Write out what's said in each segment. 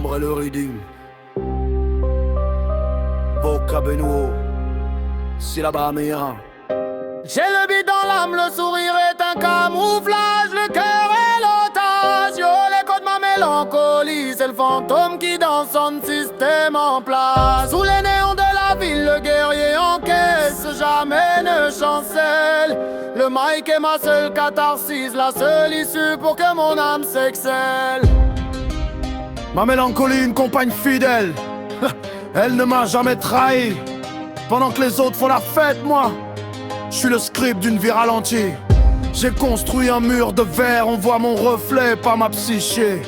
l'ombre et le reading. Vocabénuo, syllabe mea. J'ai le beat dans l'âme, le sourire est un camouflage, le cœur est l'otage. Yo, l'écho de ma mélancolie, c'est le fantôme qui dans son système en place. Sous les néons de la ville, le guerrier encaisse, jamais ne chancelle. Le mic est ma seule catharsis, la seule issue pour que mon âme s'excelle. Ma mélancolie, une compagne fidèle. Elle ne m'a jamais trahi. Pendant que les autres font la fête, moi je suis le script d'une vie ralentie. J'ai construit un mur de verre, on voit mon reflet, pas ma psyché.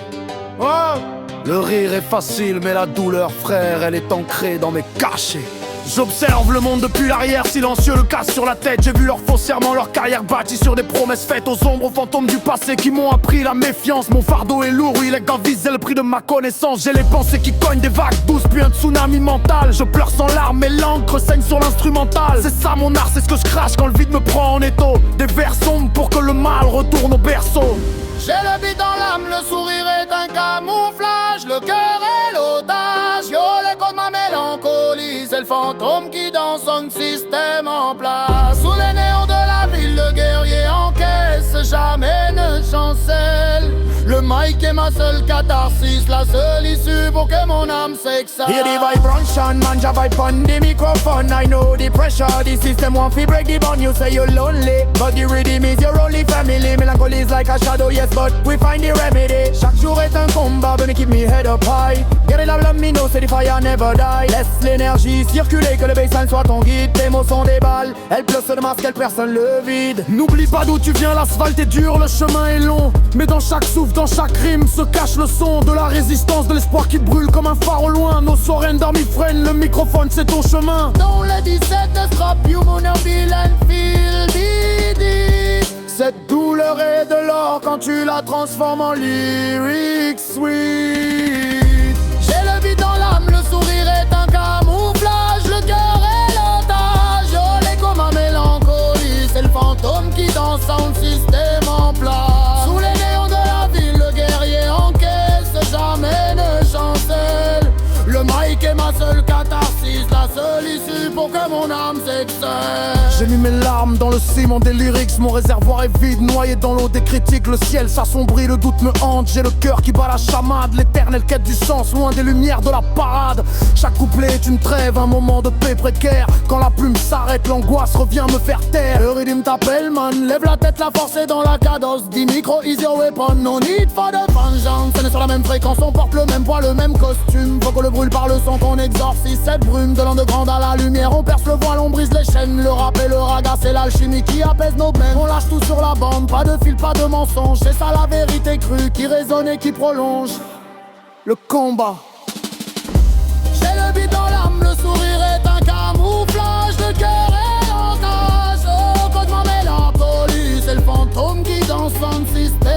Oh, le rire est facile, mais la douleur, frère, elle est ancrée dans mes cachets. J'observe le monde depuis l'arrière, silencieux, le casque sur la tête. J'ai vu leurs faux serments, leur carrière bâtie sur des promesses faites aux ombres, aux fantômes du passé qui m'ont appris la méfiance. Mon fardeau est lourd, oui, les gars visaient le prix de ma connaissance. J'ai les pensées qui cognent des vagues douces, puis un tsunami mental. Je pleure sans larmes, mais l'encre saigne sur l'instrumental. C'est ça mon art, c'est ce que je crache quand le vide me prend en étau. Des vers sombres pour que le mal retourne au berceau. J'ai le beat dans l'âme, le sourire est un camouflage, le cœur est l'otage. Yo, l'écho de ma mélancolie, c'est le fantôme qui dans son système en place. Sous les néons de la ville, le guerrier encaisse, jamais ne chancelle. Le mic est ma seule catharsis, la seule issue pour que mon âme s'excelle. Hear the vibration, man, ja vibe on the microphone. I know the pressure, the system want to break the bond. You say you're lonely, but the rhythm is your only family. Melancholy is like a shadow, yes, but we find the remedy. Chaque jour est un combat, but keep me head up high. Get it, love me, no, c'est the fire never die. Laisse l'énergie circuler, que le baseline soit ton guide. Tes mots sont des balles, elles pleuvent sur le masque, elles personne le vide. N'oublie pas d'où tu viens, l'asphalte est dur, le chemin est long. Mais dans chaque souffle, dans chaque rime se cache le son de la résistance, de l'espoir qui brûle comme un phare au loin. No surrender, my friend, le microphone c'est ton chemin. Don't let the sadness drop you, mon feel and feel the Cette douleur est de l'or quand tu la transformes en lyrics sweet. J'ai le beat dans l'âme, le sourire est un camouflage, le cœur est l'otage. Yo, l'écho ma mélancolie, c'est le fantôme qui dans son système en place. Sous les néons de la ville, le guerrier encaisse, jamais ne chancelle. Le mic est ma seule catharsis, la seule issue pour que mon âme s'excelle. J'ai mis mes larmes dans le ciment des lyrics, mon réservoir est vide, noyé dans l'eau des critiques. Le ciel s'assombrit, le doute me hante, j'ai le cœur qui bat la chamade. L'éternelle quête du sens, loin des lumières de la parade. Chaque couplet est une trêve, un moment de paix précaire. Quand la plume s'arrête, l'angoisse revient me faire taire. Le rythme t'appelle man, lève la tête, la force est dans la cadence. 10 micro, easy weapon, no need for the vengeance. On est sur la même fréquence, on porte le même poids, le même costume. Faut qu'on le brûle par le son, qu'on exorcise cette brume. De l'underground à la lumière, on perce le voile, on brise les chaînes. Le rap et le raga, c'est l'alchimie qui apaise nos peines. On lâche tout sur la bande, pas de fil, pas de mensonge. C'est ça la vérité crue qui résonne et qui prolonge le combat. J'ai le beat dans l'âme, le sourire est un camouflage, le cœur est l'otage. Au code de ma mélancolie, c'est le fantôme qui dans son système